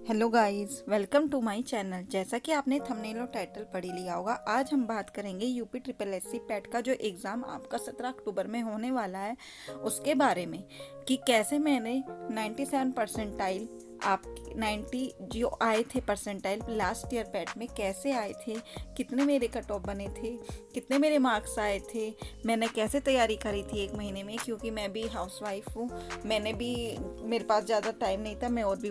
Hello guys, welcome to my channel. जैसा कि आपने थंबनेल और टाइटल पढ़ ही लिया होगा, आज हम बात करेंगे यूपी ट्रिपल एससी पैट का जो एग्ज़ाम आपका 17 अक्टूबर में होने वाला है उसके बारे में, कि कैसे मैंने 97 परसेंटाइल आप 90 जो आए थे परसेंटाइल लास्ट ईयर पैट में कैसे आए थे, कितने मेरे कट ऑफ बने थे, कितने मेरे मार्क्स आए थे, मैंने कैसे तैयारी करी थी एक महीने में, क्योंकि मैं भी हाउसवाइफ हूँ। मैंने भी मेरे पास ज़्यादा टाइम नहीं था, मैं और भी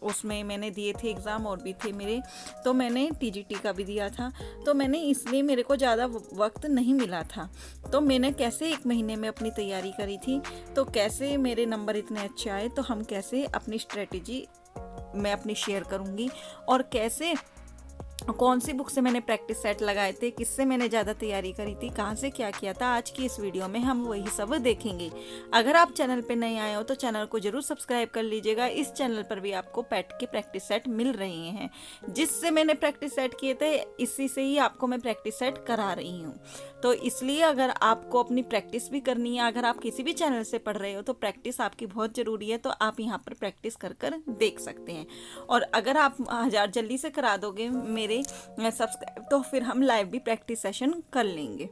उसमें मैंने दिए थे एग्ज़ाम और भी थे मेरे, तो मैंने टीजीटी का भी दिया था, तो मैंने इसलिए मेरे को ज़्यादा वक्त नहीं मिला था। तो मैंने कैसे एक महीने में अपनी तैयारी करी थी, तो कैसे मेरे नंबर इतने अच्छे आए, तो हम कैसे अपनी स्ट्रेटजी मैं अपनी शेयर करूँगी, और कैसे कौन सी बुक से मैंने प्रैक्टिस सेट लगाए थे, किससे मैंने ज़्यादा तैयारी करी थी, कहाँ से क्या किया था, आज की इस वीडियो में हम वही सब देखेंगे। अगर आप चैनल पे नए आए हो तो चैनल को जरूर सब्सक्राइब कर लीजिएगा। इस चैनल पर भी आपको पैट के प्रैक्टिस सेट मिल रहे हैं, जिससे मैंने प्रैक्टिस सेट किए थे इसी से ही आपको मैं प्रैक्टिस सेट करा रही हूँ। तो इसलिए अगर आपको अपनी प्रैक्टिस भी करनी है, अगर आप किसी भी चैनल से पढ़ रहे हो तो प्रैक्टिस आपकी बहुत ज़रूरी है, तो आप यहाँ पर प्रैक्टिस कर कर देख सकते हैं। और अगर आप 1000 जल्दी से करा दोगे मेरे सब्सक्राइब, तो फिर हम लाइव भी प्रैक्टिस सेशन कर लेंगे।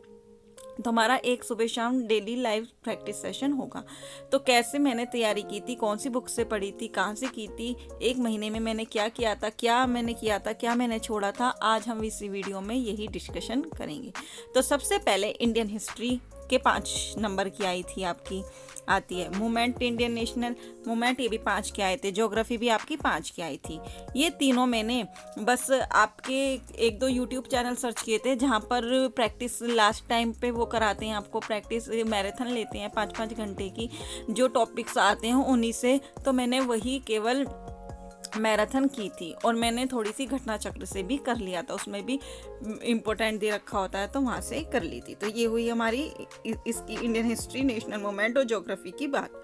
तो हमारा एक सुबह शाम डेली लाइव प्रैक्टिस सेशन होगा। तो कैसे मैंने तैयारी की थी, कौन सी बुक से पढ़ी थी, कहाँ से की थी, एक महीने में मैंने क्या किया था, क्या मैंने किया था, क्या मैंने छोड़ा था, आज हम इस वीडियो में यही डिस्कशन करेंगे। तो सबसे पहले इंडियन हिस्ट्री के 5 नंबर की आई थी, आपकी आती है मूवमेंट, इंडियन नेशनल मूवमेंट, ये भी 5 के आए थे, ज्योग्राफी भी आपकी 5 की आई थी। ये तीनों मैंने बस आपके 1-2 यूट्यूब चैनल सर्च किए थे जहाँ पर प्रैक्टिस लास्ट टाइम पे वो कराते हैं, आपको प्रैक्टिस मैराथन लेते हैं 5-5 घंटे की, जो टॉपिक्स आते हैं उन्हीं से, तो मैंने वही केवल मैराथन की थी। और मैंने थोड़ी सी घटना चक्र से भी कर लिया था, उसमें भी इम्पोर्टेंट दे रखा होता है, तो वहाँ से कर ली थी। तो ये हुई हमारी इसकी इंडियन हिस्ट्री, नेशनल मूवमेंट और ज्योग्राफी की बात।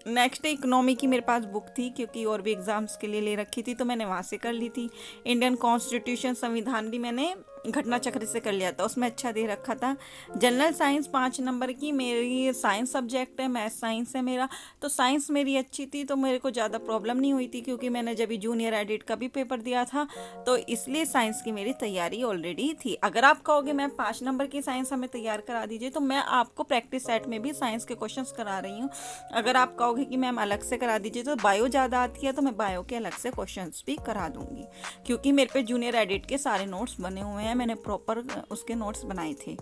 नेक्स्ट इकोनॉमी की मेरे पास बुक थी, क्योंकि और भी एग्जाम्स के लिए ले रखी थी, तो मैंने वहाँ से कर ली थी। इंडियन कॉन्स्टिट्यूशन, संविधान भी मैंने घटना चक्र से कर लिया था, उसमें अच्छा दे रखा था। जनरल साइंस 5 नंबर की, मेरी साइंस सब्जेक्ट है, मैथ साइंस है मेरा, तो साइंस मेरी अच्छी थी, तो मेरे को ज़्यादा प्रॉब्लम नहीं हुई थी, क्योंकि मैंने जब जूनियर एडिट का भी पेपर दिया था, तो इसलिए साइंस की मेरी तैयारी ऑलरेडी थी। अगर आप कहोगे मैम 5 नंबर की साइंस हमें तैयार करा दीजिए, तो मैं आपको प्रैक्टिस सेट में भी साइंस के क्वेश्चन करा रही हूँ। अगर आप कहोगे कि मैम अलग से करा दीजिए, तो बायो ज़्यादा आती है, तो मैं बायो के अलग से क्वेश्चन भी करा दूंगी, क्योंकि मेरे पे जूनियर एडिट के सारे नोट्स बने हुए हैं, मैंने प्रॉपर उसके नोट्स बनाए थे।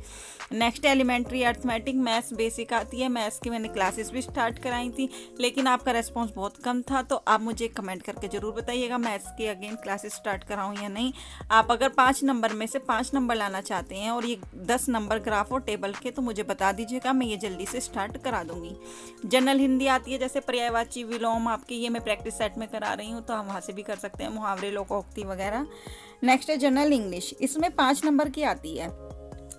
Next elementary arithmetic, maths basic आती है, मैथ्स की मैंने क्लासेस भी स्टार्ट कराई थी, लेकिन आपका रेस्पॉन्स बहुत कम था, तो आप मुझे कमेंट करके जरूर बताइएगा मैथ्स की अगेन क्लासेस स्टार्ट कराऊं या नहीं। आप अगर 5 नंबर में से 5 नंबर लाना चाहते हैं और ये 10 नंबर ग्राफ और टेबल के, तो मुझे बता दीजिएगा, मैं ये जल्दी से स्टार्ट करा दूंगी। जनरल हिंदी आती है, जैसे पर्यायवाची, विलोम, आपके ये मैं प्रैक्टिस सेट में करा रही हूँ, तो हम वहाँ से भी कर सकते हैं, मुहावरे, लोकोक्ति वगैरह। नेक्स्ट है जनरल इंग्लिश, इसमें 5 नंबर की आती है।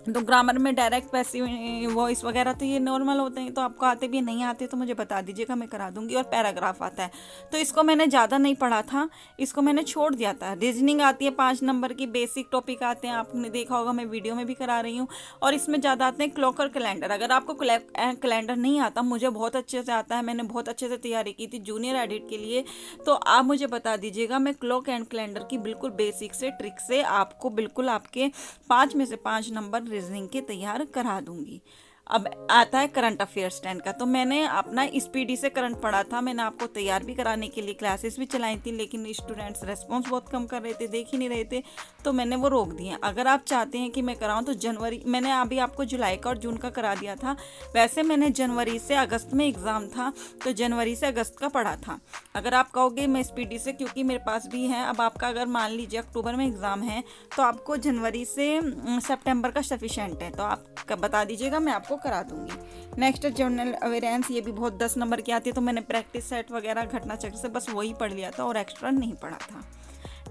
तो ग्रामर में डायरेक्ट पैसिव वॉइस वगैरह तो ये नॉर्मल होते हैं, तो आपको आते भी नहीं आते तो मुझे बता दीजिएगा, मैं करा दूंगी। और पैराग्राफ आता है, तो इसको मैंने ज़्यादा नहीं पढ़ा था, इसको मैंने छोड़ दिया था। रीजनिंग आती है 5 नंबर की, बेसिक टॉपिक आते हैं, आपने देखा होगा, मैं वीडियो में भी करा रही हूँ। और इसमें ज़्यादा आते हैं क्लॉक और कैलेंडर। अगर आपको कैलेंडर नहीं आता, मुझे बहुत अच्छे से आता है, मैंने बहुत अच्छे से तैयारी की थी जूनियर एडिट के लिए, तो आप मुझे बता दीजिएगा, मैं क्लॉक एंड कैलेंडर की बिल्कुल बेसिक से ट्रिक से आपको बिल्कुल आपके 5 में से 5 नंबर रीजनिंग के तैयार करा दूंगी। अब आता है करंट अफेयर्स 10 का, तो मैंने अपना स्पीडी से करंट पढ़ा था, मैंने आपको तैयार भी कराने के लिए क्लासेस भी चलाई थी, लेकिन स्टूडेंट्स रेस्पॉन्स बहुत कम कर रहे थे, देख ही नहीं रहे थे, तो मैंने वो रोक दिए। अगर आप चाहते हैं कि मैं कराऊं, तो जनवरी, मैंने अभी आपको जुलाई का और जून का करा दिया था, वैसे मैंने जनवरी से अगस्त में एग्ज़ाम था, तो जनवरी से अगस्त का पढ़ा था। अगर आप कहोगे मैं स्पीडी से, क्योंकि मेरे पास भी है, अब आपका अगर मान लीजिए अक्टूबर में एग्ज़ाम है, तो आपको जनवरी से सितंबर का सफिशेंट है, तो आप बता दीजिएगा, मैं आपको करा दूंगी। नेक्स्ट जनरल अवेयरेंस, ये भी बहुत 10 नंबर की आती है, तो मैंने प्रैक्टिस सेट वगैरह घटना चक्र से बस वही पढ़ लिया था और एक्स्ट्रा नहीं पढ़ा था।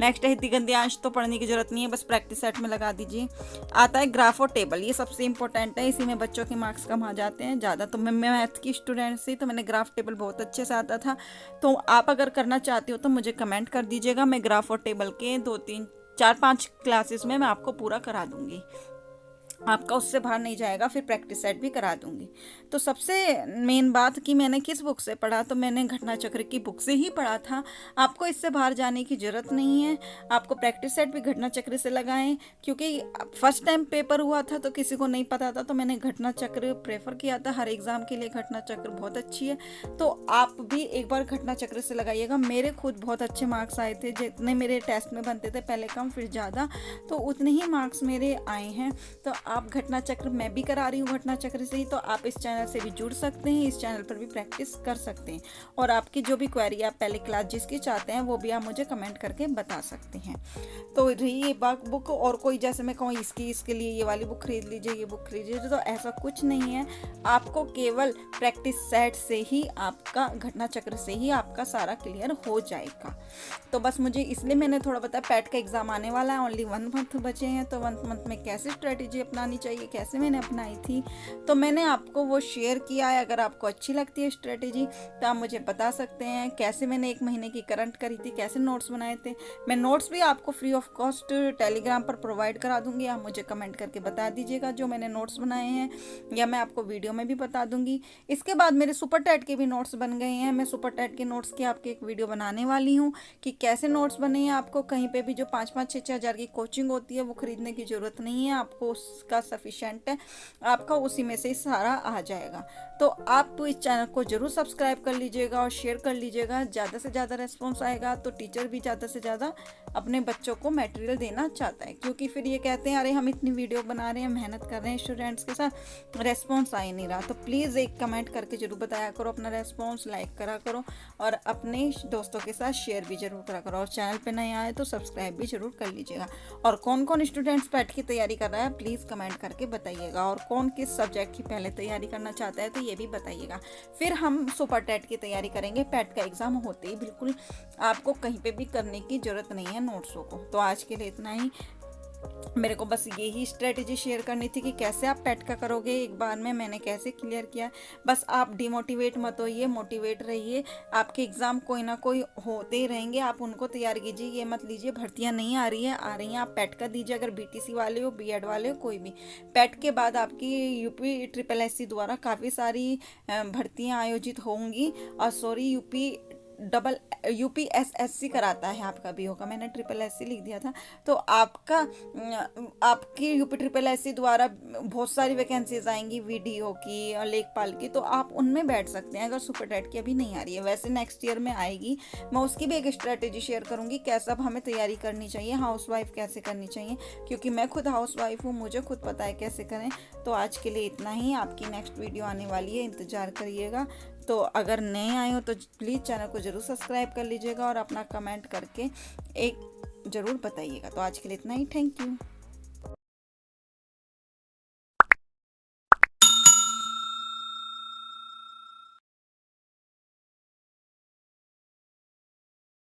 नेक्स्ट है दिगंध्यांश, तो पढ़ने की जरूरत नहीं है, बस प्रैक्टिस सेट में लगा दीजिए। आता है ग्राफ और टेबल, ये सबसे इंपॉर्टेंट है, इसी में बच्चों के मार्क्स कम आ जाते हैं ज़्यादा। तो मैं मैथ की स्टूडेंट थी, तो मैंने ग्राफ टेबल बहुत अच्छे से आता था, तो आप अगर करना चाहते हो तो मुझे कमेंट कर दीजिएगा, मैं ग्राफ और टेबल के 2-3-4-5 क्लासेस में मैं आपको पूरा करा दूंगी, आपका उससे बाहर नहीं जाएगा, फिर प्रैक्टिस सेट भी करा दूंगी। तो सबसे मेन बात कि मैंने किस बुक से पढ़ा, तो मैंने घटना चक्र की बुक से ही पढ़ा था। आपको इससे बाहर जाने की ज़रूरत नहीं है। आपको प्रैक्टिस सेट भी घटना चक्र से लगाएं, क्योंकि फर्स्ट टाइम पेपर हुआ था तो किसी को नहीं पता था, तो मैंने घटना चक्र प्रेफर किया था। हर एग्ज़ाम के लिए घटना चक्र बहुत अच्छी है, तो आप भी एक बार घटना चक्र से लगाइएगा। मेरे खुद बहुत अच्छे मार्क्स आए थे, जितने मेरे टेस्ट में बनते थे, पहले कम फिर ज़्यादा, तो उतने ही मार्क्स मेरे आए हैं। तो आप घटना चक्र मैं भी करा रही हूँ घटना चक्र से ही, तो आप इस चैनल से भी जुड़ सकते हैं, इस चैनल पर भी प्रैक्टिस कर सकते हैं। और आपकी जो भी क्वेरी आप पहले क्लास जिसकी चाहते हैं वो भी आप मुझे कमेंट करके बता सकते हैं। तो रही ये बुक, और कोई जैसे मैं कहूँ इसके लिए ये वाली बुक खरीद लीजिए, ये बुक खरीद लीजिए, तो ऐसा कुछ नहीं है। आपको केवल प्रैक्टिस सेट से ही, आपका घटना चक्र से ही आपका सारा क्लियर हो जाएगा। तो बस मुझे इसलिए मैंने थोड़ा बताया, पैट का एग्ज़ाम आने वाला है, ओनली 1 मंथ बचे हैं, तो 1 मंथ में कैसे स्ट्रेटेजी अपनानी चाहिए, कैसे मैंने अपनाई थी, तो मैंने आपको वो शेयर किया है। अगर आपको अच्छी लगती है स्ट्रेटेजी तो आप मुझे बता सकते हैं। कैसे मैंने 1 महीने की करंट करी थी, कैसे नोट्स बनाए थे, मैं नोट्स भी आपको फ्री ऑफ कॉस्ट टेलीग्राम पर प्रोवाइड करा दूंगी। आप मुझे कमेंट करके बता दीजिएगा जो मैंने नोट्स बनाए हैं, या मैं आपको वीडियो में भी बता दूंगी। इसके बाद मेरे सुपर टैट के भी नोट्स बन गए हैं। मैं सुपर टैट के नोट्स की आपकी एक वीडियो बनाने वाली हूँ कि कैसे नोट्स बने हैं। आपको कहीं पे भी जो 5-5, 6-6 हज़ार की कोचिंग होती है वो खरीदने की ज़रूरत नहीं है, आपको उसका सफिशेंट है, आपका उसी में से सारा आ जाएगा। तो आप इस चैनल को जरूर सब्सक्राइब कर लीजिएगा और शेयर कर लीजिएगा। ज़्यादा से ज़्यादा रेस्पॉन्स आएगा तो टीचर भी ज़्यादा से ज़्यादा अपने बच्चों को मटेरियल देना चाहता है, क्योंकि फिर ये कहते हैं अरे हम इतनी वीडियो बना रहे हैं, मेहनत कर रहे हैं स्टूडेंट्स के साथ, रेस्पॉन्स आ ही नहीं रहा। तो प्लीज़ एक कमेंट करके जरूर बताया करो अपना रेस्पॉन्स, लाइक करा करो और अपने दोस्तों के साथ शेयर भी जरूर करा करो। और चैनल पे नए आए तो सब्सक्राइब भी जरूर कर लीजिएगा। और कौन कौन स्टूडेंट्स पैट की तैयारी कर रहा है प्लीज़ कमेंट करके बताइएगा, और कौन किस सब्जेक्ट की पहले तैयारी करना चाहता है तो ये भी बताइएगा। फिर हम सुपर टैट की तैयारी करेंगे। पैट का एग्ज़ाम होते ही बिल्कुल आपको कहीं पे भी करने की ज़रूरत नहीं है नोट्सों को। तो आज के लिए इतना ही। मेरे को बस यही स्ट्रेटेजी शेयर करनी थी कि कैसे आप पैट का करोगे, एक बार में मैंने कैसे क्लियर किया। बस आप डिमोटिवेट मत होइए, मोटिवेट रहिए। आपके एग्ज़ाम कोई ना कोई होते ही रहेंगे, आप उनको तैयार कीजिए। ये मत लीजिए भर्तियां नहीं आ रही हैं, आप पैट का दीजिए। अगर बीटीसी वाले हो, बीएड वाले हो, कोई भी, पैट के बाद आपकी यूपी ट्रिपल एससी द्वारा काफ़ी सारी भर्तियाँ आयोजित होंगी। और सॉरी, यूपीएसएससी कराता है, आपका भी होगा, मैंने ट्रिपल एससी लिख दिया था। तो आपकी यूपी ट्रिपल एससी द्वारा बहुत सारी वैकेंसीज आएंगी, वीडियो की और लेखपाल की, तो आप उनमें बैठ सकते हैं अगर सुपर टेट की अभी नहीं आ रही है। वैसे नेक्स्ट ईयर में आएगी, मैं उसकी भी एक स्ट्रेटेजी शेयर करूंगी कैसा अब हमें तैयारी करनी चाहिए, हाउसवाइफ कैसे करनी चाहिए, क्योंकि मैं खुद हाउसवाइफ हूँ, मुझे खुद पता है कैसे करें। तो आज के लिए इतना ही। आपकी नेक्स्ट वीडियो आने वाली है, इंतज़ार करिएगा। तो अगर नए आए हो तो प्लीज़ चैनल को ज़रूर सब्सक्राइब कर लीजिएगा और अपना कमेंट करके एक ज़रूर बताइएगा। तो आज के लिए इतना ही। Thank you.